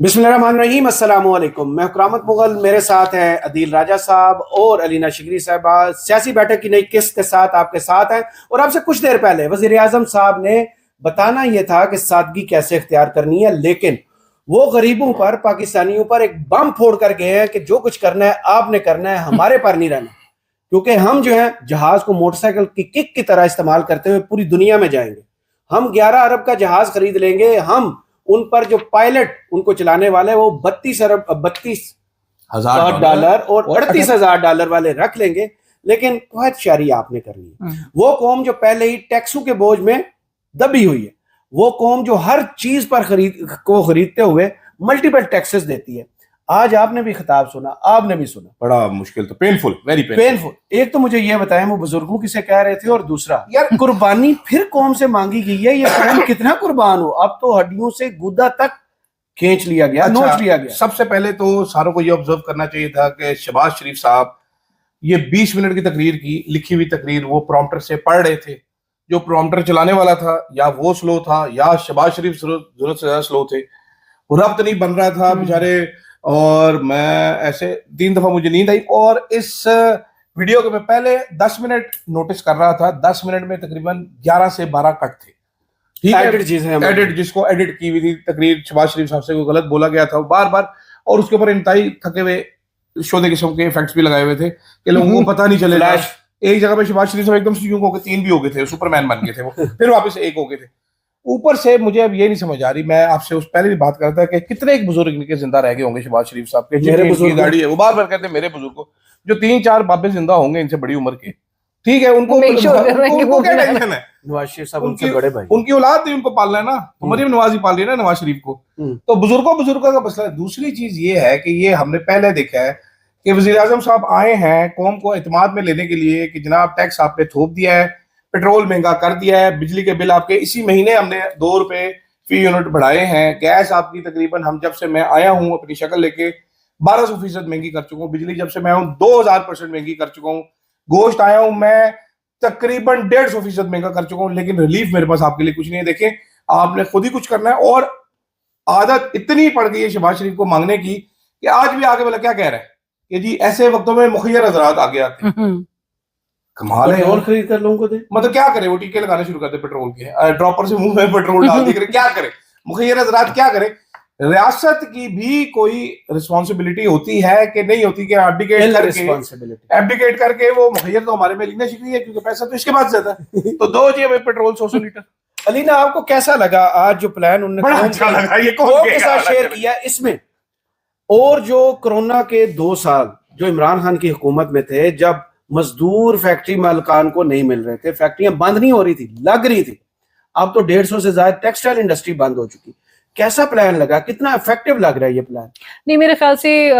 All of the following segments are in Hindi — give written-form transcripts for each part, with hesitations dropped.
बिस्मिल्लाहिर्रहमानिर्रहीम, अस्सलामु अलैकुम। मैं करामत मुगल, मेरे साथ हैं अदील राजा साहब और अलीना शिगरी साहबा। सियासी बैठक की नई किस्त के साथ आपके साथ हैं। और आपसे कुछ देर पहले वज़ीर आज़म साहब ने बताना यह था कि सादगी कैसे इख्तियार करनी है, लेकिन वो गरीबों पर, पाकिस्तानियों पर एक बम फोड़ कर गए हैं कि जो कुछ करना है आपने करना है, हमारे पर नहीं रहना। क्योंकि हम जो है जहाज को मोटरसाइकिल की किक की तरह इस्तेमाल करते हुए पूरी दुनिया में जाएंगे। हम 11 अरब का जहाज खरीद लेंगे। हम उन पर जो पायलट उनको चलाने वाले वो 32,000 और $38,000 वाले रख लेंगे। लेकिन कुवैत शारी आपने करनी है। वो कौम जो पहले ही टैक्सों के बोझ में दबी हुई है, वो कौम जो हर चीज पर खरीदते हुए मल्टीपल टैक्सेस देती है। आज आपने भी खिताब सुना, आपने भी सुना, बड़ा मुश्किल, तो पेनफुल, वेरी पेनफुल। एक तो मुझे ये बताएं वो बुजुर्गों किसे कह रहे थे, और दूसरा यार कुर्बानी फिर कौम से मांगी गई है। ये कौम कितना कुर्बान हो, अब तो हड्डियों से गुदा तक खींच लिया गया, नोच लिया गया। सबसे पहले तो सारों को ये ऑब्जर्व करना चाहिए था कि शहबाज शरीफ साहब ये 20 मिनट की तकरीर की, लिखी हुई तकरीर वो प्रॉम्प्टर से पढ़ रहे थे। जो प्रॉम्प्टर चलाने वाला था या वो स्लो था या शहबाज शरीफ जरूरत से ज्यादा स्लो थे, रब्त नहीं बन रहा था बेचारे। और मैं ऐसे 3 दफा मुझे नींद आई, और इस वीडियो के मैं पहले 10 मिनट नोटिस कर रहा था। 10 मिनट में तकरीबन 11 से 12 कट थे। ठीक है, एडिट जिसको एडिट की हुई थी तकरीर, शहबाज शरीफ साहब से कोई गलत बोला गया था बार बार, और उसके ऊपर इंतहाई थके हुए शोधे किस्म के इफेक्ट्स भी लगाए हुए थे कि लोगों को पता नहीं चलेगा। एक जगह पे शहबाज शरीफ साहब एकदम से यूं हो गए, 3 भी हो गए थे, सुपरमैन बन गए थे वो, फिर वापस 1 हो गए थे। ऊपर से मुझे अब ये नहीं समझ आ रही, मैं आपसे उस पहले भी बात कर रहा था कि कितने एक बुजुर्ग इनके जिंदा रह गए होंगे शहबाज शरीफ साहब के, जिनकी गाड़ी है। वो बार बार कहते हैं मेरे बुजुर्ग को, जो 3-4 बाबे जिंदा होंगे इनसे बड़ी उम्र के। ठीक है, उनको क्या टेंशन है, नवाज शरीफ साहब उनके बड़े भाई, उनकी औलाद थी, उनको पालना है ना। तो मरियम नवाज ही पाल रही है ना नवाज शरीफ को। तो बुजुर्गों का मसला है। दूसरी चीज ये है कि ये हमने पहले देखा है कि वजीर आजम साहब आए हैं कौम को एतमाद में लेने के लिए कि जनाब टैक्स आप पे थोप दिया है, पेट्रोल महंगा कर दिया है, बिजली के बिल आपके इसी महीने हमने 2 रुपए फी यूनिट बढ़ाए हैं, गैस आपकी तकरीबन हम जब से मैं आया हूं अपनी शक्ल लेके 1200% महंगी कर चुका हूँ, बिजली जब से मैं हूं 2000% महंगी कर चुका हूँ, गोश्त आया हूं मैं तकरीबन 150% महंगा कर चुका हूँ, लेकिन रिलीफ मेरे पास आपके लिए कुछ नहीं है। देखें, आपने खुद ही कुछ करना है। और आदत इतनी पड़ गई है शहबाज शरीफ को मांगने की कि आज भी आगे वाला क्या कह रहा है कि जी ऐसे वक्तों में मुखियर हजरात आगे आते हैं। कमाल है, और खरीद कर लोगों को दे। मतलब क्या करे, वो टीके लगाने शुरू कर दे पेट्रोल के, ड्रॉपर से मुंह में पेट्रोल डाल दे, क्या करे मुखियर हजरात, क्या करे। रियासत की भी कोई रिस्पॉन्सिबिलिटी होती है कि नहीं होती कि एब्डिकेट करके वो मुखियर तो हमारे में लीना शिकवी है क्योंकि पैसा तो इसके पास ज्यादा है, तो दो जी हमें पेट्रोल 100 लीटर। अलीना, आपको कैसा लगा आज जो प्लान उन्होंने अच्छा लगा, ये के साथ शेयर किया इसमें? और जो कोरोना के 2 साल जो इमरान खान की हुकूमत में थे, जब मजदूर फैक्ट्री मालकान को नहीं मिल रहे थे, फैक्ट्रियां बंद नहीं हो रही थी, लग रही थी, अब तो 150 से ज्यादा टेक्सटाइल इंडस्ट्री बंद हो चुकी। कैसा प्लान लगा, कितना इफेक्टिव लग रहा है ये प्लान? नहीं, मेरे ख्याल से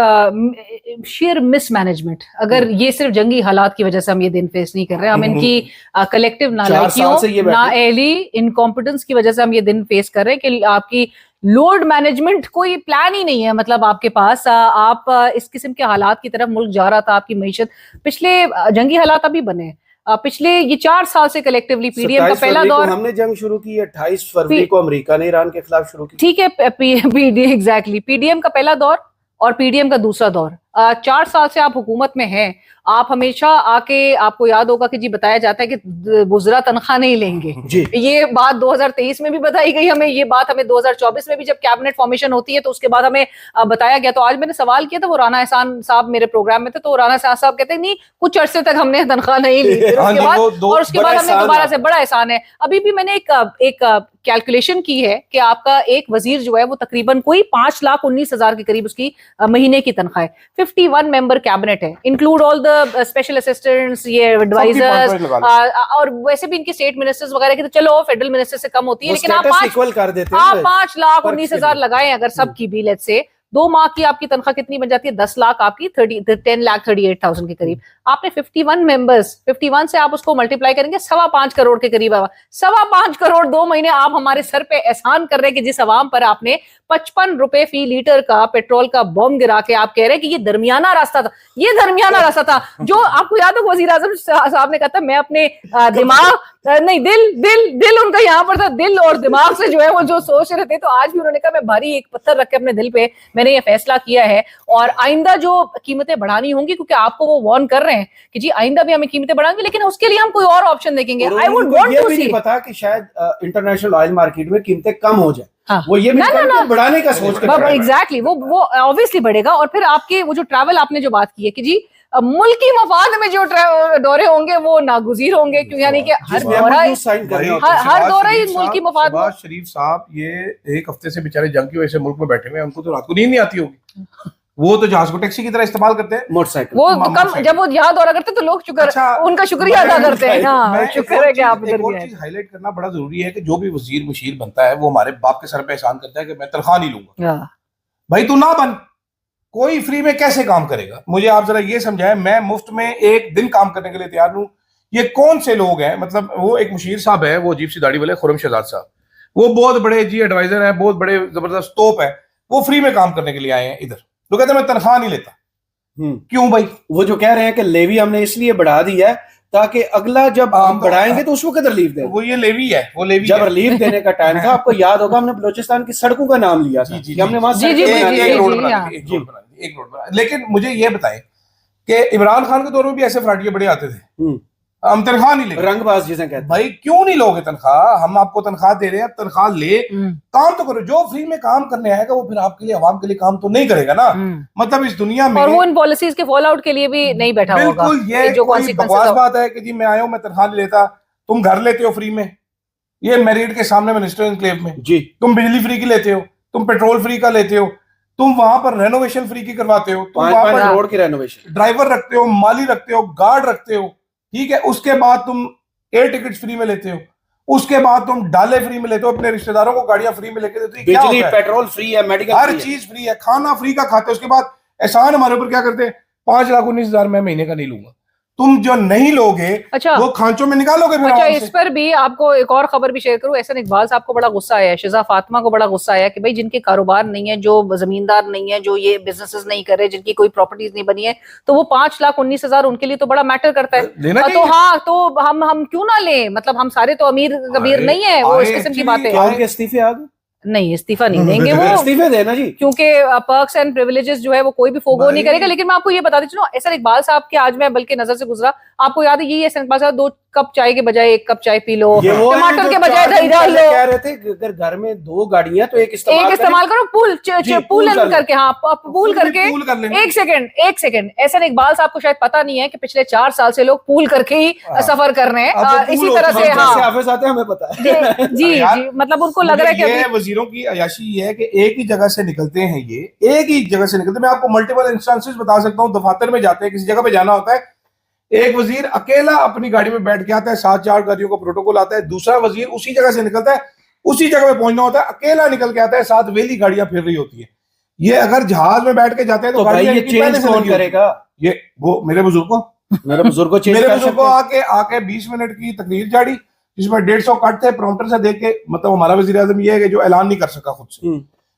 शेयर मिसमैनेजमेंट, अगर ये सिर्फ जंगी हालात की वजह से हम ये दिन फेस नहीं कर रहे, हम इनकी कलेक्टिव नालायकियों, नाअहली, इनकॉम्पिटेंस की वजह से हम ये दिन फेस कर रहे हैं कि आपकी लोड मैनेजमेंट कोई प्लान ही नहीं है। मतलब आपके पास आप इस किस्म के हालात की तरफ मुल्क जा रहा था, आपकी मईशत पिछले जंगी हालात अभी बने, पिछले ये 4 साल से कलेक्टिवली पीडीएम का पहला दौर हमने जंग शुरू की, 28 फरवरी को अमेरिका ने ईरान के खिलाफ शुरू की। ठीक है, एग्जैक्टली पीडीएम का पहला दौर और पीडीएम का दूसरा दौर। 4 साल से आप हुकूमत में हैं, आप हमेशा आके, आपको याद होगा कि जी बताया जाता है कि बुजरा तनख्वाह नहीं लेंगे जी। ये बात 2023 में भी बताई गई हमें, ये बात हमें 2024 में भी जब कैबिनेट फॉर्मेशन होती है तो उसके बाद हमें बताया गया। तो आज मैंने सवाल किया था, वो राना एहसान साहब मेरे प्रोग्राम में थे, तो राना एहसान साहब कहते हैं नहीं कुछ अरसे तक हमने तनख्वाह नहीं ली, उसके बाद और उसके बाद हमने दोबारा से, बड़ा एहसान है। अभी भी मैंने एक कैलकुलेशन की है कि आपका एक वजीर जो है वो तकरीबन कोई 5,19,000 के करीब उसकी महीने की तनख्वाह है। 51 मेंबर कैबिनेट है, include all the special assistants, ये एडवाइजर्स, और वैसे भी इनके स्टेट मिनिस्टर्स वगैरह की तो चलो फेडरल मिनिस्टर से कम होती है, लेकिन आप 5,19,000 लगाए अगर सबकी भी, लेट्स से 2 माह की आपकी तनख्वाह कितनी बन जाती है? 10 लाख आपकी 10,38,000 के करीब। आपने 51 मेंबर्स, 51 से आप उसको मल्टीप्लाई करेंगे 5.25 करोड़ के करीब। 5.25 करोड़ 2 महीने आप हमारे सर पे एहसान कर रहे हैं कि जिस अवाम पर आपने 55 रुपए फी लीटर का पेट्रोल का बम गिरा के आप कह रहे हैं कि ये दरमियाना रास्ता था। ये दरमियाना रास्ता था जो आपको याद हो वजीर आजम साहब ने कहा था मैं अपने दिमाग नहीं दिल उनका यहाँ पर था, दिल और दिमाग से जो है वो जो सोच रहे थे। तो आज भी उन्होंने कहा मैं भारी एक पत्थर रख के अपने दिल पे मैंने ये फैसला किया है और आइंदा जो कीमतें बढ़ानी होंगी, क्योंकि आपको वो वार्न कर रहे हैं कि जी आइंदा भी हमें कीमतें बढ़ाएंगे, लेकिन उसके लिए हम कोई और ऑप्शन देखेंगे। आई वुड वांट टू सी, पता कि शायद इंटरनेशनल ऑयल मार्केट में कीमतें कम हो जाए। हाँ। वो ये ना बढ़ाने का सोच कर एग्जैक्टली वो ऑब्वियसली बढ़ेगा। और फिर आपके वो जो ट्रैवल आपने जो बात की है कि जी मुल्की मफाद में जो दौरे होंगे वो नागुजीर होंगे, क्यों यानी कि हर दौरा ही मुल्की मफाद। शहबाज शरीफ साहब ये एक हफ्ते से बेचारे जंग की वजह से मुल्क में बैठे हुए हैं, उनको तो रात को नींद नहीं आती होगी। वो तो जहाज को टैक्सी की तरह इस्तेमाल करते हैं, मोटरसाइकिल। वो तो कम जब वो यहाँ दौरा करते तो लोग उनका शुक्रिया अदा करते हैं। शुक्र है कि आप एक और चीज हाईलाइट करना बड़ा जरूरी है कि जो भी वजीर मुशीर बनता है वो हमारे बाप के सर पे एहसान करता है कि मैं तनख्वाह नहीं लूंगा। भाई तू ना बन, कोई फ्री में कैसे काम करेगा? मुझे आप जरा ये समझाएं, मैं मुफ्त में एक दिन काम करने के लिए तैयार हूं। ये कौन से लोग हैं? मतलब वो एक मुशीर साहब है, वो अजीब सी दाढ़ी वाले खुर्रम शहजाद साहब, वो बहुत बड़े जी एडवाइजर हैं, बहुत बड़े जबरदस्त तोप है, वो फ्री में काम करने के लिए आए हैं इधर, तो कहते हैं मैं तनख्वाह नहीं लेता। क्यों भाई? वो जो कह रहे हैं कि लेवी हमने इसलिए बढ़ा दी है ताकि अगला जब हम बढ़ाएंगे तो उस वक्त रिलीफ दें। वो ये लेवी है, वो लेवी जब रिलीफ देने का टाइम था, आपको याद होगा हमने बलोचिस्तान की सड़कों का नाम लिया था कि हमने वहां एक रोड बना। लेकिन मुझे ये बताएं कि इमरान खान के दौर में भी ऐसे फराटिये बड़े आते थे, हम तनख्वाह नहीं लेंगे, रंगबाज जिसे कहते हैं। भाई क्यों नहीं लोगे तनख्वाह? हम आपको तनख्वाह दे रहे हैं, तनख्वाह ले, काम तो करो। जो फ्री में काम करने आएगा वो फिर आपके लिए, आवाम के लिए काम तो नहीं करेगा ना। मतलब इस दुनिया में, और वो इन पॉलिसीज के फॉल आउट के लिए भी नहीं बैठा होगा। बिल्कुल, ये जो कोई बकवास बात है कि जी मैं आया हूं, मैं तनख्वाह नहीं लेता। तुम घर लेते हो फ्री में, ये मेरिट के सामने मिनिस्टर एनक्लेव में जी, तुम बिजली फ्री की लेते हो, तुम पेट्रोल फ्री का लेते हो, तुम वहां पर रेनोवेशन फ्री की करवाते हो, तुम वहां पर रोड की रेनोवेशन, ड्राइवर रखते हो, माली रखते हो, गार्ड रखते हो, ठीक है। उसके बाद तुम एयर टिकट फ्री में लेते हो, उसके बाद तुम डाले फ्री में लेते हो, अपने रिश्तेदारों को गाड़ियां फ्री में लेके देते हो, बिजली पेट्रोल फ्री है, मेडिकल हर चीज फ्री है, खाना फ्री का खाते हो। उसके बाद एहसान हमारे ऊपर क्या करते हैं? 5,19,000 मैं महीने का नहीं लूंगा। तुम जो नहीं लोगे अच्छा वो खांचों में निकालोगे। अच्छा, इस पर भी आपको एक और खबर भी शेयर करूं। एहसन इकबाल साहब को बड़ा गुस्सा आया है, शिजा फातिमा को बड़ा गुस्सा आया कि भाई जिनके कारोबार नहीं है, जो जमींदार नहीं है, जो ये बिजनेसेस नहीं कर रहे, जिनकी कोई प्रॉपर्टीज नहीं बनी है, तो वो 5,19,000 उनके लिए तो बड़ा मैटर करता है। तो हाँ, तो हम क्यों ना लें? मतलब हम सारे तो अमीर कबीर नहीं है, वो इस किस्म की बातें। इस्तीफे आ गए? नहीं, इस्तीफा नहीं देंगे वो, इस्तीफे देना जी, क्योंकि पर्क्स एंड प्रिविलेजेस जो है वो कोई भी फोगो नहीं करेगा। लेकिन मैं आपको ये बता देती हूँ, एहसन इकबाल साहब के आज मैं बल्कि नजर से गुजरा, आपको याद है यही एहसन इकबाल साहब 2 कप चाय के बजाय 1 कप चाय पी लो, टमाटर के बजाय दही डाल लो। कह रहे थे अगर घर में 2 गाड़ियां तो एक इस्तेमाल करो, पूल करके, हाँ पूल करके। एक सेकंड, एहसन इकबाल साहब को शायद पता नहीं है कि पिछले 4 साल से लोग पूल करके ही सफर कर रहे हैं। इसी तरह से हमें पता है जी, मतलब उनको लग रहा है कि वजीरों की अयाशी है कि एक ही जगह से निकलते हैं, ये एक ही जगह से निकलते हैं। मैं आपको मल्टीपल इंस्टेंसेस बता सकता हूँ। दफातर में जाते हैं, किसी जगह पे जाना होता है, एक वजीर अकेला अपनी गाड़ी में बैठ के आता है, 7 4 गाड़ियों का प्रोटोकॉल आता है, दूसरा वजीर उसी जगह से निकलता है, उसी जगह पे पहुंचना होता है, अकेला निकल के आता है, 7 वेली गाड़ियां फिर रही होती है। ये अगर जहाज में बैठ के जाते हैं तो गाड़ियां ये चेंज कौन करेगा? ये वो मेरे बुजुर्ग को आके 20 मिनट की तकरीर जारी, जिसमें 150 कट थे, प्रॉम्प्टर से देख के, मतलब हमारा वजीर आजम ये है कि जो ऐलान नहीं कर सका खुद से,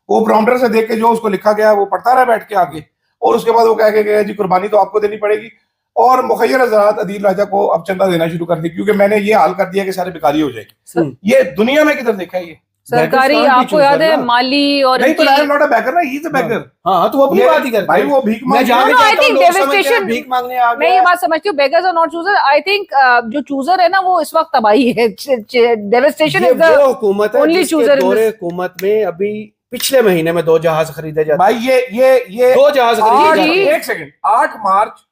वो प्रॉम्प्टर से देख के जो उसको लिखा गया वो पढ़ता रहा बैठ के आगे, और उसके बाद वो कह के गया जी कुर्बानी तो आपको देनी पड़ेगी, और मुखय्यर हज़रात अदील राजा को अब चंदा देना शुरू कर दी, क्योंकि मैंने ये हाल कर दिया कि सारे बेकारी हो जाएगी। ये दुनिया में किधर देखा है ये सरकारी? आपको याद है माली और नहीं, तो I am not a baker ना, ही इज अ बैकर। हां, तो वो अपनी बात ही करता भाई, वो भीख मांग, आई थिंक डेविस्टेशन, भीख मांगने आ गया। मैं ये बात समझती हूँ, beggars are not chooser. I think जो चूजर है ना वो इस वक्त तबाही है। डेविस्टेशन इज द हुकूमत है ओनली चूजर। हुकूमत में अभी पिछले महीने में 2 जहाज खरीदे जाते। भाई ये 2 जहाज खरीदे जाते। एक सेकंड, 8 मार्च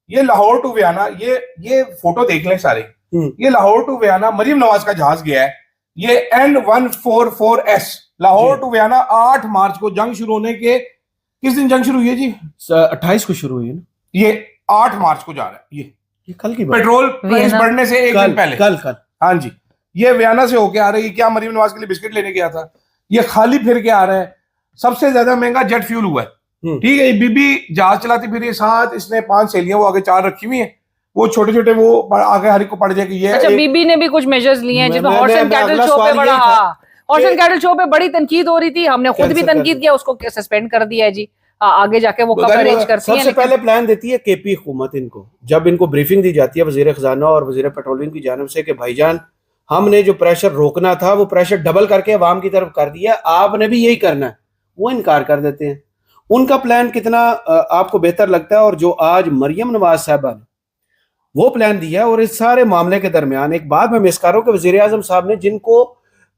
ये लाहौर टू वियाना, ये फोटो देख लें सारे, ये लाहौर टू वियाना मरीम नवाज का जहाज गया है, ये N144S लाहौर टू वियाना 8 मार्च को जंग शुरू होने के, किस दिन जंग शुरू हुई है जी? 28 को शुरू हुई है ना, ये 8 मार्च को जा रहा है। ये कल की बात, पेट्रोल प्राइस बढ़ने से एक दिन पहले, कल हाँ जी, ये वियाना से होके आ रही है। क्या मरीम नवाज के लिए बिस्किट लेने गया था? ये खाली फिर के आ रहा है। सबसे ज्यादा महंगा जेट फ्यूल हुआ है ठीक है, ये बीबी जहाज चलाती फिर ये साथ, इसने 5 सहेलियां वो आगे 4 रखी हुई हैं, वो छोटे छोटे वो आगे हर एक को पड़ जाए कि ये अच्छा, बीबी ने भी कुछ मेजर्स लिए हैं जिसमें हॉर्स एंड कैटल शो पे बड़ा, हॉर्स एंड कैटल शो पे बड़ी तनकीद हो रही थी, हमने खुद भी तनकीद किया, उसको सस्पेंड कर दिया है जी। आगे जाके वो कब अरेंज करती है। सबसे पहले प्लान देती है केपी हुकूमत इनको, जब इनको ब्रीफिंग दी जाती है वजीर खजाना और वजीर पेट्रोलियम की जानिब से कि भाईजान हमने जो प्रेशर रोकना था वो प्रेशर डबल करके अवाम की तरफ कर दिया, आपने भी यही करना है, वो इनकार कर देते हैं। उनका प्लान कितना आपको बेहतर लगता है? और जो आज मरियम नवाज साहबा ने वो प्लान दिया, और इस सारे मामले के दरमियान एक बात मैं मिस कर रहा हूं कि वजीर आजम साहब ने जिनको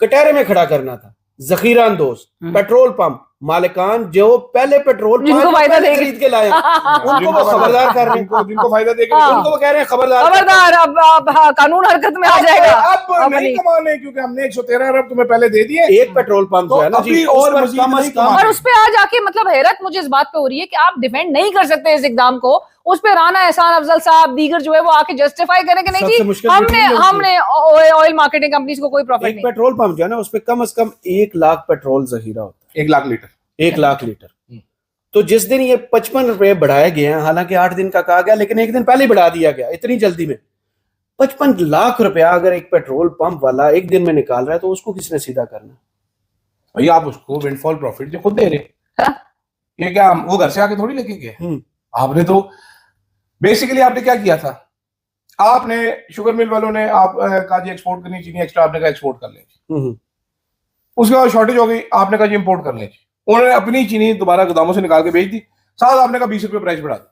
कटहरे में खड़ा करना था, जखीरा अंदोज, पेट्रोल पंप मालिकान जो पहले पेट्रोल जिनको फायदा खरीद के लाए उनको वो खबरदार कर रहे हैं, जिनको फायदा देके उनको वो कह रहे हैं खबरदार खबरदार, अब कानून हरकत में आ जाएगा। अब नहीं कमाने, क्योंकि हमने 113 अरब तुम्हें पहले दे दिए एक पेट्रोल पंप जो है ना जी, और उस पर कम से कम, और उस पे आज आके मतलब हैरत मुझे इस बात पे हो रही है कि आप डिफेंड नहीं कर सकते इस इकदाम को, उस पे राना एहसान अफजल साहब दीगर जो है वो आके जस्टिफाई करें कि नहीं जी हमने ऑयल मार्केटिंग कंपनीज को कोई प्रॉफिट नहीं। पेट्रोल पंप जो है ना उस पे कम से कम 1 लाख पेट्रोल जहीरा होता है, 1 लाख लीटर, 1 लाख लीटर। तो जिस दिन ये 55 रुपए बढ़ाए गए हैं, हालांकि 8 दिन का कहा गया लेकिन एक दिन पहले बढ़ा दिया गया, इतनी जल्दी में 55 लाख रुपया अगर एक पेट्रोल पंप वाला एक दिन में निकाल रहा है तो उसको किसने सीधा करना? भैया आप उसको विंडफॉल प्रॉफिट जो खुद दे रहे, ये क्या वो घर से आके थोड़ी लेके गए। आपने तो बेसिकली आपने क्या किया था, आपने शुगर मिल वालों ने आप कहा जी एक्सपोर्ट करनी चीनी एक्स्ट्रा, आपने कहा एक्सपोर्ट कर लें, उसके बाद शॉर्टेज हो गई, आपने कहा जी इंपोर्ट कर लें, उन्होंने अपनी चीनी दोबारा गोदामों से निकाल के बेच दी, साथ आपने कहा 20 रुपए प्राइस बढ़ा दी,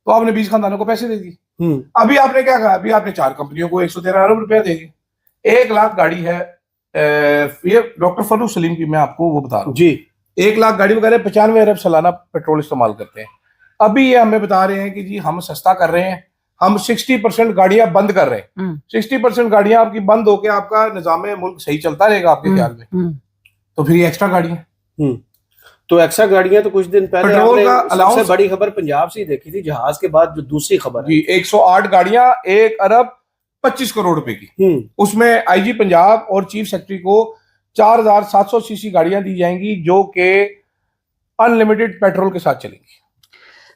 तो आपने 20 खानदानों को पैसे दे दिए। अभी आपने क्या कहा, अभी आपने 4 कंपनियों को 113 अरब रुपया देंगे, 1 लाख गाड़ी है, ये डॉक्टर फरूख सलीम की मैं आपको वो बता रहा हूँ जी, 1 लाख गाड़ी वगैरह 95 अरब सालाना पेट्रोल इस्तेमाल करते हैं। अभी ये हमें बता रहे हैं कि जी हम सस्ता कर रहे हैं, हम 60% गाड़ियां बंद कर रहे हैं, 60% गाड़ियां आपकी बंद होकर आपका निजाम मुल्क सही चलता रहेगा आपके ख्याल में, तो फिर ये एक्स्ट्रा गाड़ियां, तो एक्स्ट्रा गाड़ियां तो कुछ दिन पहले पेट्रोल का सबसे बड़ी खबर पंजाब से ही देखी थी, जहाज के बाद जो दूसरी खबर जी 108 गाड़ियां 1 अरब 25 करोड़ रुपए की, उसमें आईजी पंजाब और चीफ सेक्रेटरी को 4700 सीसी गाड़ियां दी जाएंगी जो कि अनलिमिटेड पेट्रोल के साथ चलेंगी।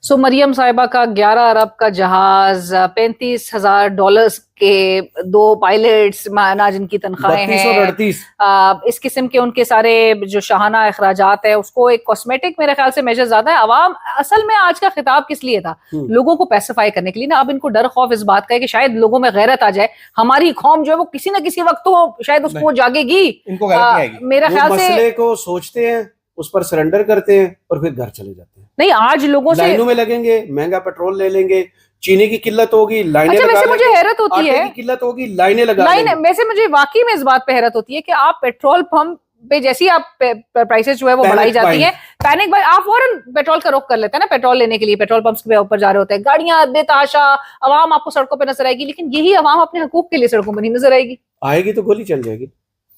सो मरियम साहिबा का 11 अरब का जहाज, $35,000 के 2 पायलट्स, माना जिनकी तनख्वाहें हैं, इस किस्म के उनके सारे जो शाहाना अखराजात है, उसको एक कॉस्मेटिक मेरे ख्याल से मेजर ज्यादा है। अवाम असल में आज का खिताब किस लिए था? लोगों को पैसिफाई करने के लिए ना। अब इनको डर खौफ इस बात का है कि शायद लोगों में गैरत आ जाए, हमारी कौम जो है वो किसी ना किसी वक्त तो शायद उसको जागेगी, इनको गैरत नहीं आएगी। मेरे ख्याल से मसले को सोचते हैं, उस पर सरेंडर करते हैं और फिर घर चले जाते हैं। नहीं, आज लोगों से लाइनों में लगेंगे, महंगा पेट्रोल ले लेंगे, चीनी की किल्लत होगी, लाइनें अच्छा, लगा वैसे मुझे हैरत होती है, किल्लत होगी, लाइनें लगा लेंगे। वैसे मुझे वाकई में इस बात पे हैरत होती है कि आप पेट्रोल पंप पे जैसी आप प्राइसेस जो है वो बढ़ाई जाती है, पैनिक बाय, आप फौरन पेट्रोल का रोक कर लेते हैं ना पेट्रोल लेने के लिए, पेट्रोल पंप्स के ऊपर जा रहे होते हैं, गाड़ियां बेतहाशा, आवाम आपको सड़कों पे नजर आएगी, लेकिन यही आवाम अपने हकूक के लिए सड़कों में नहीं नजर आएगी तो गोली चल जाएगी।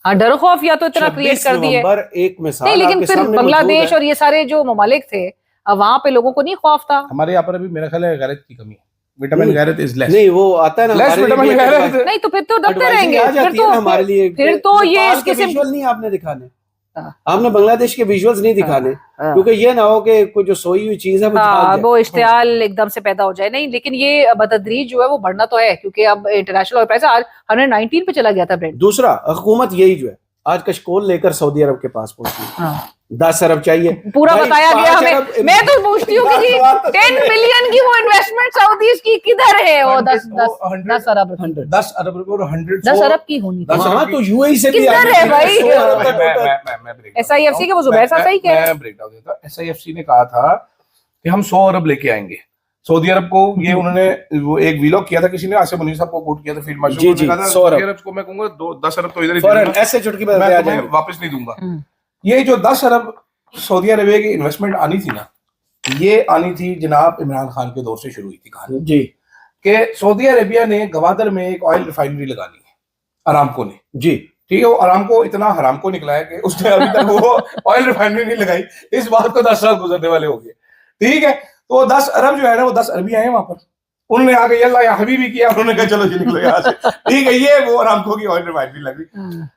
हाँ, डर खौफ या तो इतना क्रिएट कर दिए एक मिसाल नहीं, लेकिन फिर बांग्लादेश और ये सारे जो ममालिक थे वहां पे लोगों को नहीं खौफ था। हमारे यहाँ पर अभी मेरा ख्याल है गैरत की कमी है, विटामिन गैरत इज लेस। नहीं, वो आता है ना लेस विटामिन गैरत, नहीं तो फिर तो दबते रहेंगे, फिर तो ये इस किस्म विजुअल नहीं आपने दिखाने, आपने बांग्लादेश के विजुअल्स नहीं दिखाने, क्योंकि ये ना हो कि कोई जो सोई हुई चीज है वो इश्तियाल एकदम से पैदा हो जाए। नहीं, लेकिन ये बतदरीज जो है वो बढ़ना तो है, क्योंकि अब इंटरनेशनल ऑयल प्राइस आज 119 पे चला गया था ब्रेंट। दूसरा, हुकूमत यही जो है आज कशकोल लेकर सऊदी अरब के पास पहुंची, 10 अरब चाहिए, पूरा बताया गया हमें। मैं तो पूछती हूँ कि 10 बिलियन की वो इन्वेस्टमेंट सऊदीज की किधर है? वो 10 अरब 10 अरब रुपए और 10 अरब की होनी थी। हाँ, तो यूएई से किधर है भाई? SIFC के वो जुबैर साहब सही कह रहे हैं। मैं ब्रेकडाउन देता। SIFC ने कहा था कि हम 100 अरब लेके आएंगे सऊदी अरब को। ये उन्होंने वो एक वीलॉग किया था, किसी ने आसिफ मुनीर साहब को कोट किया था, फील्ड मार्शल ने कहा था सऊदी अरब को मैं कहूंगा 10 अरब तो इधर ही ऐसे चुटकी में मैं वापस नहीं दूंगा। ये जो 10 अरब सऊदी अरबिया की इन्वेस्टमेंट आनी थी ना, ये आनी थी जनाब इमरान खान के दौर से शुरू हुई थी कहानी जी, कि सऊदी अरबिया ने गवादर में एक ऑयल रिफाइनरी लगानी है, अरामको ने जी, ठीक है। वो अरामको इतना हरामको निकला है कि उसने अभी तक वो ऑयल रिफाइनरी नहीं लगाई। इस बात को 10 साल गुजरने वाले हो गए, ठीक है। तो 10 अरब जो है ना, वो 10 अरबी आए वहां पर, उन्होंने आगे अल्लाह या हबीबी किया, उन्होंने कहा चलो जी निकलो यहाँ से, ठीक है। ये वो अरामको की ऑयल रिफाइनरी लगी।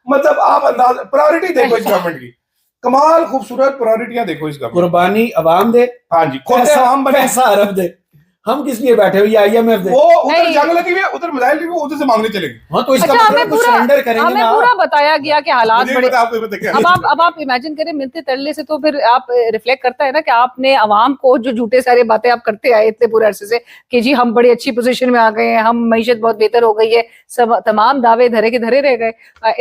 मतलब आप अंदाज प्रायोरिटी देखो इस गवर्नमेंट की कमाल खूबसूरत प्रायोरिटियां देखो इस गवर्नमेंट। कुर्बानी अवाम दे, हाँ जी, खुद पैसा हम बने, पैसा अरब दे, हम किस लिए बैठे हुए, IMF दे। वो उधर नहीं। जंग लगी हुई है, उधर मिसाइल भी वो उधर से मांगने चलेंगे। हाँ तो इसका अच्छा, मतलब हमें कुछ पूरा सरेंडर करेंगे हमें ना। पूरा बताया गया कि हालात मुझे बड़े। पता आपको पता क्या अब आप इमेजिन करें, मिलते तरले से तो फिर आप रिफ्लेक्ट करता है ना कि आपने अवाम को जो झूठे सारे बातें आप करते आए इतने पूरे अरसे से कि जी हम बड़ी अच्छी पोजीशन में आ गए हैं, हम मईशत बहुत बेहतर हो गई है, सब तमाम दावे धरे के धरे रह गए।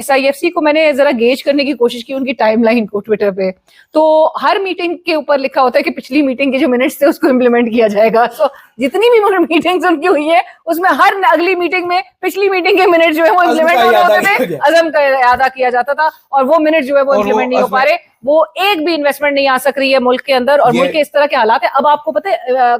SIFC को मैंने जरा गेज करने की कोशिश की, उनकी टाइमलाइन को ट्विटर पे, तो हर मीटिंग के ऊपर लिखा होता है कि पिछली मीटिंग के जो मिनट्स थे उसको इम्प्लीमेंट किया जाएगा। तो जितनी भी मीटिंग्स उनकी हुई है उसमें हर अगली मीटिंग में पिछली मीटिंग के मिनट जो है वो इम्प्लीमेंट होने होते थे, अज़म का अदा किया जाता था, और वो मिनट जो है वो इम्प्लीमेंट नहीं हो पा रहे। वो एक भी इन्वेस्टमेंट नहीं आ सक रही है मुल्क के अंदर, और मुल्क के इस तरह के हालात है। अब आपको पता है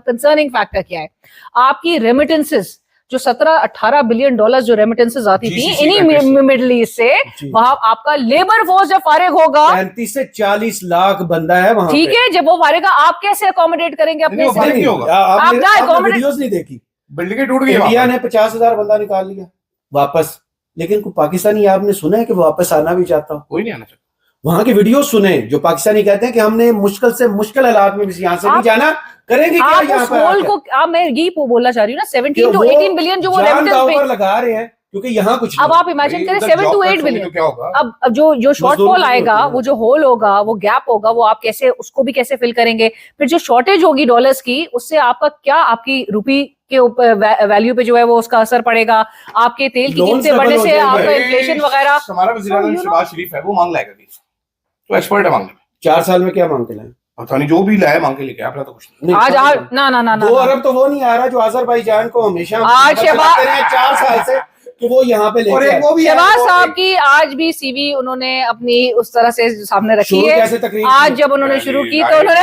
कंसर्निंग फैक्टर क्या है? आपकी रेमिटेंसेस जो 17-18 बिलियन डॉलर जो रेमिटेंसेस आती थी GCC इन्हीं मिडिल ईस्ट से, वहां आपका लेबर फोर्स जब फारिग होगा 35 से 40 लाख बंदा है वहां। ठीक है, जब वो फारिग, आप कैसे अकोमोडेट करेंगे अपने नहीं, वो से? नहीं होगा। आपने आपने accommodate- वीडियोस नहीं देखी, बिल्डिंगें टूट गई इंडिया वहाँ ने 50,000 बंदा निकाल लिया वापस, लेकिन कोई पाकिस्तानी आपने सुना है कि वो वापस आना भी चाहता हो? कोई नहीं आना चाहिए। वहां के वीडियो सुने जो पाकिस्तानी कहते हैं कि हमने मुश्किल से मुश्किल हालात में भी यहाँ से नहीं जाना, करेंगे क्या आप यहाँ उस पर होल आकर? को, आप मैं यही बोलना चाह रही हूँ ना, 17 कि to वो 18 बिलियन जो वो जान रेमिटेंस दांव पे, पर लगा रहे हैं क्योंकि यहाँ कुछ अब नहीं। आप इमेजिन भाई, करें उधर 7 job to 8 cuts होंगे बिलियन। तो क्या होगा? अब जो मजदूरों शॉर्टफॉल की आएगा, जरूरत है। वो जो होल होगा, वो गैप होगा, वो आप कैसे उसको भी कैसे फिल करेंगे? फिर जो शॉर्टेज होगी डॉलर्स की, उससे आपका क्या, आपकी रुपी के ऊपर वैल्यू पे जो है वो उसका असर पड़ेगा। आपके तेल की Loans कीमतें double बढ़ने हो से जाएंगे। आपका भाई, इन्फ्लेशन वगैरह। हमारा वज़ीर So, Azam you know- Shahbaz शरीफ है, वो मांग लाएगा कहीं, तो एक्सपर्ट है मांगने में। 4 साल में क्या मांग के लाए? पता नहीं, जो भी लाए मांग के लेके आया, अपना तो कुछ नहीं। आज ना ना ना 2 अरब तो वो नहीं आ रहा जो अजरबैजान को हमेशा आज शहबाज- बताते रहे 4 साल से कि वो यहाँ पे और लेके एक आए। वो भी है, शहबाज वो साहब एक- की आज भी CV उन्होंने अपनी उस तरह से सामने रखी शुरू है। कैसे तकरीर आज की? जब उन्होंने शुरू की यार, तो उन्होंने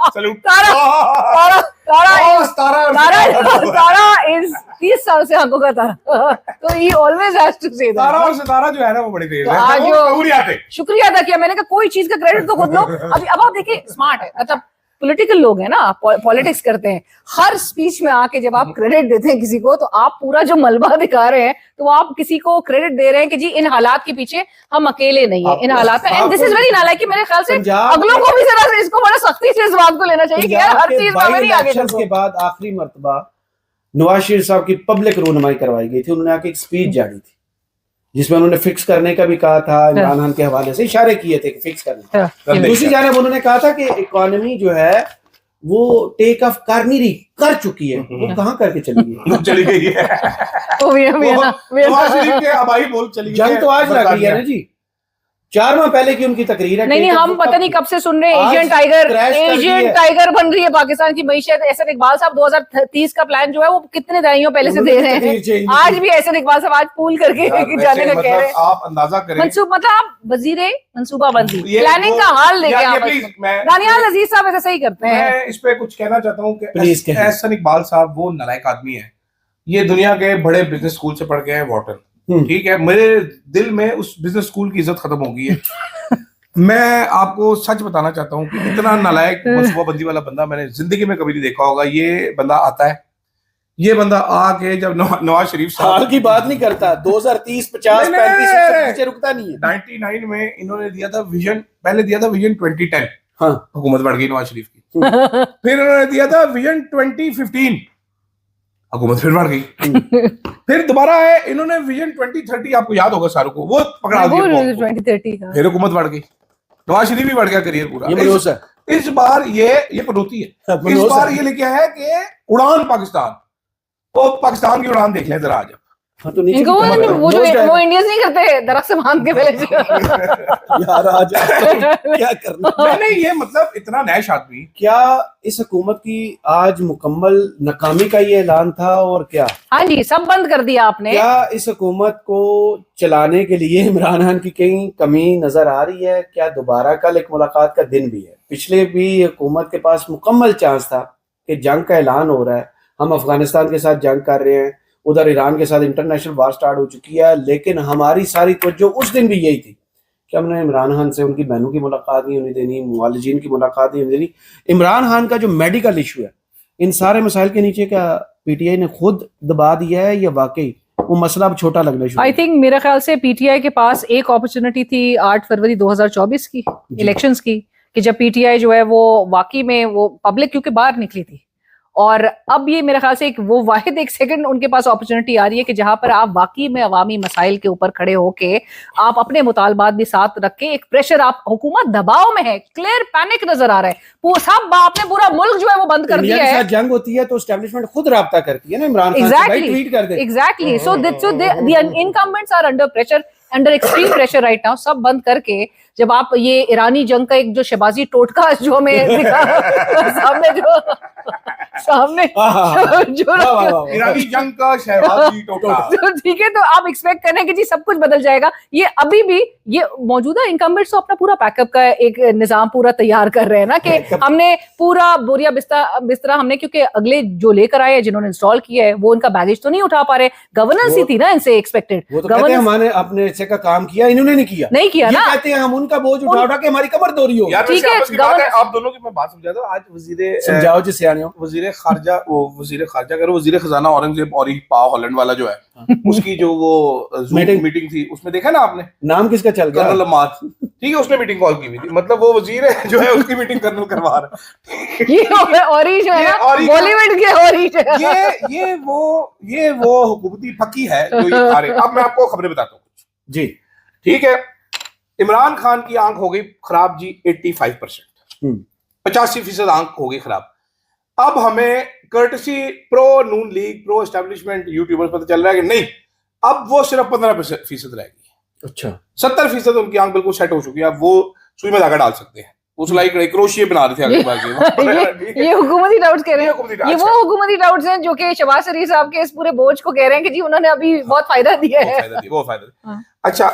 salute. Tara boss, Tara Tara is 30 साल से आंखों का तारा, तो ही ऑलवेज हैज टू से तारा दैट। और सितारा जो है ना वो बड़ी तेज तो है, आज वो जो- कबूल ही आते। शुक्रिया अदा किया मैंने, कहा कोई चीज का क्रेडिट तो खुद लो। अभी अब आप देखिए, स्मार्ट है, मतलब पॉलिटिकल लोग हैं ना, पॉलिटिक्स करते हैं, हर स्पीच में आके जब आप क्रेडिट देते हैं किसी को, तो आप पूरा जो मलबा दिखा रहे हैं, तो आप किसी को क्रेडिट दे रहे हैं कि जी इन हालात के पीछे हम अकेले नहीं है, इन हालात में। एंड दिस इज वेरी नालायकी, मेरे ख्याल से पंजाब अगलों को भी जरा से इसको बड़ा सख्ती से इस बात को लेना चाहिए कि यार पंजाब हर के चीज में बाई हमें नहीं आगे इलेक्शंस चलो। के बाद आखिरी मर्तबा नवाज शरीफ साहब की पब्लिक रहनुमाई करवाई गई थी। उन्होंने आके एक स्पीच जारी थी जिसमें उन्होंने फिक्स करने का भी कहा था, इमरान खान के हवाले से इशारे किए थे कि फिक्स करने। हाँ, दूसरी जानब उन्होंने कहा था कि इकोनॉमी जो है वो टेक ऑफ कर नहीं रही, कर चुकी है। वो कहाँ करके चली गई? वो चली गई है। वो भी है, नवाज शरीफ के आबाई बोल चली गई जंग है तो आज लग रही है ना जी, 4 माह पहले की उनकी तकरीर है। नहीं, हम पता नहीं कब से सुन रहे हैं एशियन टाइगर, एशियन टाइगर बन रही है पाकिस्तान की मईशत। एहसन इकबाल साहब 2030 का प्लान जो है वो कितने दहाइयों पहले से दे रहे हैं। आज भी एहसन इकबाल साहब आज पूल करके जाने का कह रहे हैं। आप अंदाजा करें, मतलब आप वजीरे मंसूबाबंदी, ये प्लानिंग वो- का हाल देखें यार, ये आप। प्लीज, मैं- दानियाल अजीज साहब ऐसा सही करते हैं। मैं इस पे कुछ कहना चाहता हूँ प्लीज कि कहिए। एहसन इकबाल साहब वो नालायक आदमी है। ये दुनिया के बड़े बिजनेस स्कूल से पढ़ के हैं, वॉटन, ठीक है। मेरे दिल में उस बिजनेस स्कूल की इज्जत खत्म हो गई है। मैं आपको सच बताना चाहता हूँ कि इतना नालायक मनसूबाबंदी वाला बंदा मैंने जिंदगी में कभी नहीं देखा होगा। ये बंदा आता है, ये बंदा आके जब नवाज शरीफ हाल साहब की बात नहीं करता, 2030, 50, नहीं, 35 नहीं, से पीछे रुकता नहीं है। 99 में इन्होंने दिया था विजन, पहले दिया था विजन 2010, हाँ। हुकूमत बढ़ गई नवाज शरीफ की। फिर इन्होंने दिया था विजन 2015, हुकूमत फिर बढ़ गई। फिर दोबारा है इन्होंने विजन 2030, आपको याद होगा सारों को, वो पकड़ा दिया कौम को। 2030 का फिर हुकूमत बढ़ गई, नवाज शरीफ भी बढ़ गया करियर पूरा। ये भरोसा है। इस बार ये पनौती है। इस भरोसा बार है। ये लेके आया है कि उड़ान पाकिस्तान, वो पाकिस्तान की उड़ान देख लें जरा आज। हाँ, तो नीचे इनको की कमर वो जो नोज डायल। वो इंडियंस नहीं करते दरख्त से बांध के पहले यार आज क्या करना। नहीं, ये मतलब इतना नैश आदमी। क्या इस हुकूमत की आज मुकम्मल नाकामी का ये ऐलान था और क्या हाँ जी, सब बंद कर दिया आपने। क्या इस हुकूमत को चलाने के लिए इमरान खान की कहीं कमी नजर आ रही है? क्या दोबारा कल एक मुलाकात का दिन भी है? पिछले भी हुकूमत के पास मुकम्मल चांस था कि जंग का ऐलान हो रहा है, हम अफगानिस्तान के साथ जंग कर रहे हैं, उधर ईरान के साथ इंटरनेशनल वार स्टार्ट हो चुकी है, लेकिन हमारी सारी तवज्जो उस दिन भी यही थी कि हमने इमरान खान से उनकी बहनों की मुलाकात नहीं होने देनी, मुआलिजीन की मुलाकात नहीं होने देनी। इमरान खान का जो मेडिकल इशू है, इन सारे मसाइल के नीचे क्या PTI ने खुद दबा दिया है या वाकई वो मसला अब छोटा लगना शुरू आई थिंक मेरे ख्याल से पीटीआई के पास एक अपॉर्चुनिटी थी 8 फरवरी 2024 की इलेक्शंस की, कि जब पीटीआई जो है वो वाकई में वो पब्लिक क्योंकि बाहर निकली थी, और अब ये मेरे ख्याल से एक वो वाहिद एक सेकंड उनके पास अपॉर्चुनिटी आ रही है कि जहां पर आप वाकई में अवामी मसाइल के ऊपर खड़े होके आप अपने मुतालबात भी साथ रख के एक प्रेशर, आप हुकूमत दबाव में है, क्लियर पैनिक नजर आ रहा है, वो सब आपने पूरा मुल्क जो है वो बंद कर इंडिया दिया के है। साथ जंग होती है तो एस्टेब्लिशमेंट खुद राब्ता करती है ना इमरान खान से, भाई ट्वीट कर दे। Exactly so the incumbents are under pressure, under extreme pressure right now. सब बंद करके जब आप ये ईरानी जंग का एक जो शहबाजी टोटका जो हमें दिखा सामने जो सामने जो ईरानी जंग का शहबाजी टोटका, तो ठीक है, तो आप एक्सपेक्ट करें कि जी सब कुछ बदल जाएगा। ये अभी भी ये मौजूदा इनकम्बेंट्स तो अपना पूरा पैकअप का एक निजाम पूरा तैयार कर रहे हैं ना, कि हमने पूरा बोरिया बिस्तरा हमने, क्योंकि अगले जो लेकर आए जिन्होंने इंस्टॉल किया है वो इनका बैगेज तो नहीं उठा पा रहे। गवर्नेंस ही थी ना इनसे एक्सपेक्टेड, वो तो कहते हैं हमने अपने हिस्से का काम किया, इन्होंने नहीं किया ना, कहते हैं हम उनका बोझ उठा उठा के हमारी कमर दोरी हो। यार ठीक वैसे है, आपस की बात है, आप दोनों की मैं बात समझा दूं। आज समझाओ जी सियाने हो। वजीर खारजा करो, वजीर खजाना औरंगजेब और पाव हॉलैंड वाला जो है उसकी जो वो मीटिंग थी, उसमें देखा ना आपने नाम किसका चल गया, कर्नल अम्माद, ठीक है, उसने मीटिंग कॉल की हुई थी। मतलब वो वजीर है जो है उसकी मीटिंग कर्नल करवा रहा है। ये औरी जो है ना बॉलीवुड के औरी जो है, ये वो हुकूमती फकी है जो ये खा रहे। अब मैं आपको खबरें बताता हूँ जी, ठीक है। इमरान खान की आंख हो गई खराब जी 85%, 85% आंख हो गई खराब। अब हमें कर्टसी प्रो नून लीग प्रो एस्टेब्लिशमेंट यूट्यूबर्स पता चल रहा है कि नहीं, अब वो सिर्फ 15% रहेगी। अच्छा 70% उनकी आंख बिल्कुल सेट हो चुकी है। अब वो सुई में धागा डाल सकते हैं, उस लाइक क्रोशिये बना रहे थे आगे बागे। ये हुकूमती डाउट्स कह रहे हैं, ये वो हुकूमती डाउट्स हैं जो कि शहबाज शरीफ साहब के इस पूरे बोझ को कह रहे हैं कि जी उन्होंने अभी बहुत फायदा दिया है। वो फायदा। अच्छा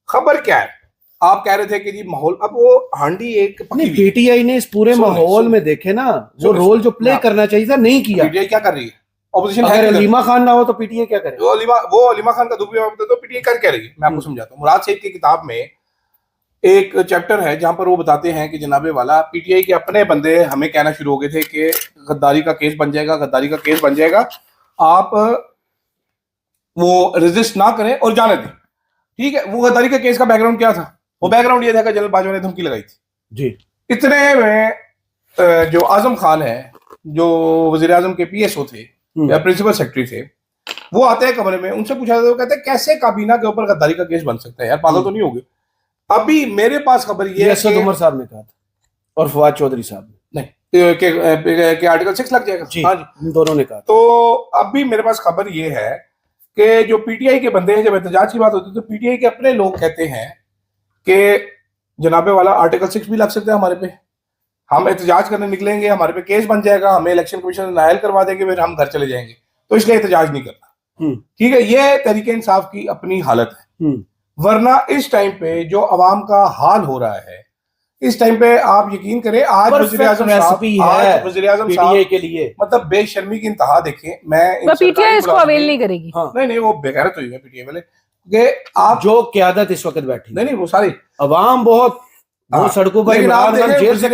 खबर क्या है, आप कह रहे थे कि जी माहौल, अब वो हांडी एक पीटीआई ने इस पूरे माहौल में देखे ना वो रोल जो प्ले करना चाहिए था नहीं किया। पीटीआई क्या कर रही है, ऑपोजिशन अगर अलीमा खान ना हो तो पीटीआई क्या करे? वो अलीमा खान का दुरुपयोग तो पीटीआई कर क्या रही है, मैं आपको समझाता हूँ। मुराद सईद की किताब में एक चैप्टर है जहां पर वो बताते हैं कि जनाबे वाला पीटीआई के अपने बंदे हमें कहना शुरू हो गए थे कि गद्दारी का केस बन जाएगा, गद्दारी का केस बन जाएगा, आप वो रेजिस्ट ना करें और जाने दें। ठीक है, वो गद्दारी का केस का बैकग्राउंड क्या था? वो बैकग्राउंड ये था कि जनरल बाजवा ने धमकी लगाई थी जी। इतने में जो आजम खान है, जो वजीर आजम के पीएसओ थे या प्रिंसिपल सेक्रेटरी थे, वो आते हैं कमरे में, उनसे पूछा जाता है, कहते हैं कैसे काबीना के ऊपर गद्दारी का केस बन सकता है, यार पागल तो नहीं हो गए? अभी मेरे पास खबर ये असद उमर साहब ने कहा था और फवाद चौधरी साहब ने नहीं कि आर्टिकल 6 लग जाएगा जी। हाँ जी, इन दोनों ने कहा। तो अभी मेरे पास खबर ये है कि जो पीटीआई के बंदे हैं, जब एहतजाज की बात होती है तो पीटीआई के अपने लोग कहते हैं कि जनाबे वाला आर्टिकल 6 भी लग सकता है हमारे पे, हम एहतजाज करने निकलेंगे, हमारे पे केस बन जाएगा, हमें इलेक्शन कमीशन नायल करवा देंगे, फिर हम घर चले जाएंगे, तो इसलिए एहतजाज नहीं करना। ठीक है, ये तहरीक इंसाफ की अपनी हालत है। वरना इस टाइम पे जो अवाम का हाल हो रहा है, इस टाइम पे आप यकीन करें, आज वज़ीर आज़म साहब के लिए मतलब बेशर्मी की इंतहा देखें। मैं पीटीआई इसको अवेल नहीं करेगी। नहीं वो बेगैरत हुई है पीटीआई वाले कि आप जो क्यादत इस वक्त बैठी नहीं वो सारी अवाम बहुत सड़कों पर वज़ीर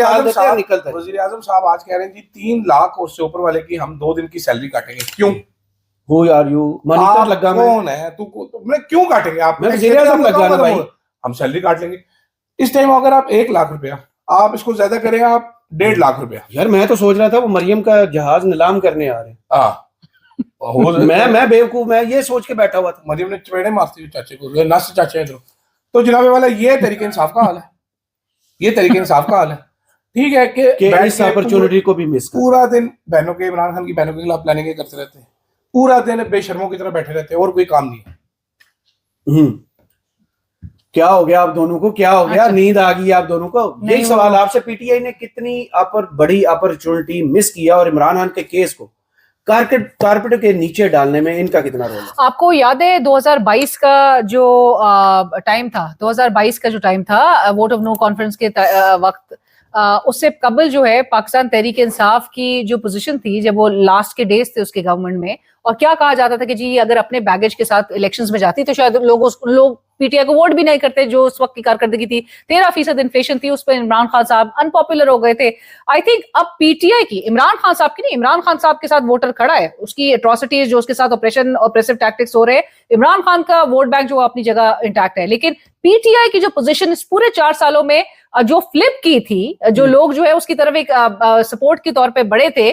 आज़म साहब आज कह रहे हैं जी 3 लाख और उससे ऊपर वाले की हम 2 दिन की सैलरी काटेंगे। क्यों? Who are you? मॉनिटर लगा कौन है तू? मैं क्यों काटेंगे आप? भाई हम सैलरी काट लेंगे। इस टाइम अगर आप 1 लाख रुपया, आप इसको ज्यादा करें आप 1.5 लाख रुपया। यार मैं तो सोच रहा था वो मरियम का जहाज नीलाम करने आ रहे मैं बेवकूफ, मैं ये सोच के बैठा हुआ था। मरियम ने चपेड़े मारती हुई चाचे को, नस चाचे इधर। तो जनाबे वाला ये तरीके इंसाफ का हाल है, ये तरीके इंसाफ का हाल है। ठीक है कि इस अपॉर्चुनिटी को भी मिस पूरा दिन बहनों के, इमरान खान की बहनों के खिलाफ प्लानिंग करते रहते हैं, पूरा दिन बेशर्मों की तरह बैठे रहते हैं और कोई काम नहीं है। क्या हो गया आप दोनों को? क्या हो गया? नींद आ गई आप दोनों को? यही सवाल आपसे। पीटीआई ने कितनी बड़ी अपॉर्चुनिटी मिस किया और इमरान खान के केस को कारपेट के नीचे डालने में इनका कितना रोल है? आपको याद है 2022 का जो टाइम था, 2022 का जो टाइम था वोट ऑफ नो कॉन्फ्रेंस के वक्त, उससे कबल जो है पाकिस्तान तहरीक इंसाफ की जो पोजीशन थी, जब वो लास्ट के डेज थे उसके गवर्नमेंट में, और क्या कहा जाता था कि जी अगर अपने बैगेज के साथ इलेक्शंस में जाती तो शायद लोग पीटीआई को वोट भी नहीं करते, जो उस वक्त की कारकर्दगी थी। 13% इन्फ्लेशन थी, उस पर इमरान खान साहब अनपॉपुलर हो गए थे। आई थिंक अब पीटीआई की, इमरान खान साहब की नहीं, इमरान खान साहब के साथ वोटर खड़ा है, उसकी एट्रोसिटीज जो उसके साथ ऑपरेसिव टैक्टिक्स हो रहे हैं, इमरान खान का वोट बैंक जो अपनी जगह इंटैक्ट है। लेकिन पीटीआई की जो पोजीशन इस पूरे 4 सालों में जो फ्लिप की थी, जो लोग जो है उसकी तरफ एक सपोर्ट के तौर पे बढ़े थे,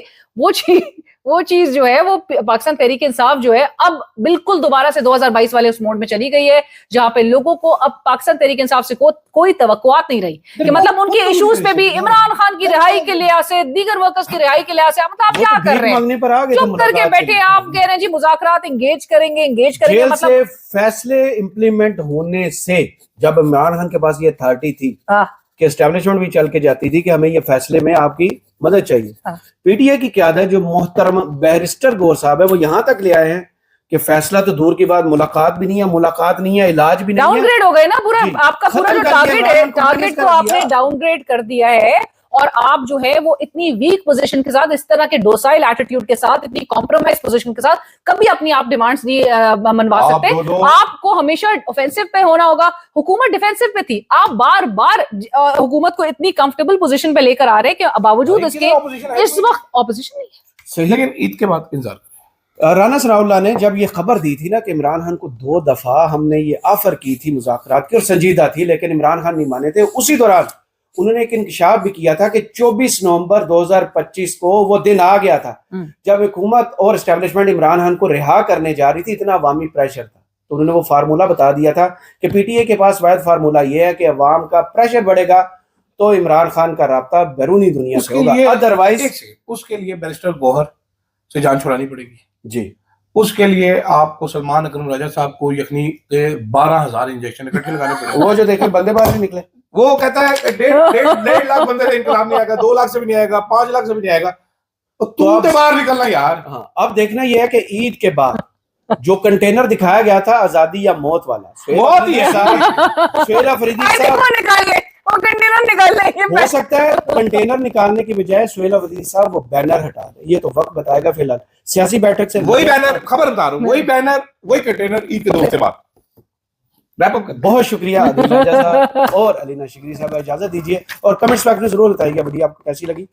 वो चीज जो है वो पाकिस्तान तहरीक इंसाफ जो है अब बिल्कुल दोबारा से 2022 वाले उस मोड में चली गई है, जहां पे लोगों को अब पाकिस्तान तहरीक इंसाफ से कोई तवक्कुआत नहीं रही कि मतलब उनके इश्यूज पे भी इमरान खान की रिहाई के लिहाज से, दीगर वर्कर्स की रिहाई के लिहाज से, मतलब आप क्या कर रहे हैं? चुप करके बैठे, आप कह रहे हैं जी मुज़ाकरात एंगेज करेंगे जेल से मतलब फैसले इंप्लीमेंट होने से, जब इमरान खान के पास ये अथॉरिटी थी कि एस्टेब्लिशमेंट भी चल के जाती थी कि हमें ये फैसले में आपकी मदद चाहिए, पीटीआई की क़यादत जो मोहतरम बैरिस्टर गौर साहब है वो यहाँ तक ले आए हैं कि फैसला तो दूर की बात, मुलाकात भी नहीं है, इलाज भी नहीं है, डाउनग्रेड हो गए ना पूरा, आपका पूरा जो टारगेट है, टारगेट को आपने डाउनग्रेड कर दिया है। और आप जो है वो इतनी वीक पोजीशन के साथ, इस तरह के डोसाइल एटीट्यूड के साथ, इतनी कॉम्प्रोमाइज पोजीशन के साथ कभी अपनी आप डिमांड्स नहीं मनवा सकते। आपको हमेशा ऑफेंसिव पे होना होगा। हुकूमत डिफेंसिव पे थी, आप बार बार हुकूमत को इतनी कंफर्टेबल पोजीशन पे लेकर आ रहे हैं कि बावजूद इसके इस वक्त ऑपोजिशन नहीं है। लेकिन ईद के बाद इंतजार, राना सनाउल्लाह ने जब ये खबर दी थी ना कि इमरान खान को 2 दफा हमने ये ऑफर की थी मुज़ाकरात की और संजीदा थी, लेकिन इमरान खान नहीं माने थे, उसी दौरान उन्होंने एक इंकशाफ भी किया था कि 24 नवंबर 2025 को वो दिन आ गया था जब हुकूमत और एस्टेब्लिशमेंट इमरान खान को रिहा करने जा रही थी। इतना अवामी प्रेशर था, तो उन्होंने वो फार्मूला बता दिया था कि पीटीए के पास वाहिद फार्मूला ये है कि अवाम का प्रेशर बढ़ेगा तो इमरान खान का राब्ता बैरूनी दुनिया से होगा, अदरवाइज उसके लिए बैरिस्टर गौहर से जान छुड़ानी पड़ेगी जी। उसके लिए आपको सलमान अकरम राजा साहब को यखनी के 12,000 इंजेक्शन इकट्ठे लगाने पड़ेंगे। वो जो देखे बंदे बाहर निकले, वो कहता है 1.5 लाख बंदे से इंकलाब नहीं आएगा, 2 लाख से भी नहीं आएगा, 5 लाख से भी नहीं आएगा, तो तू तो बाहर निकलना यार। हाँ, अब देखना यह है कि ईद के बाद जो कंटेनर दिखाया गया था आजादी या मौत वाला, मौत ही है, सुहेल अफरीदी साहब वो कंटेनर निकाल लेंगे। हो सकता है कंटेनर निकालने की बजाय सुहेल अफरीदी साहब वो बैनर हटा दें, ये तो वक्त बताएगा। फिलहाल सियासी बैठक से वही बैनर, खबर बता रहा हूं, वही बैनर वही कंटेनर ईद के 2 हफ्ते बाद। बहुत शुक्रिया आदिल राजा साहब और अलीना शिगरी साहब, इजाजत दीजिए और कमेंट्स बॉक्स में जरूर बताइएगा वीडियो आपको कैसी लगी।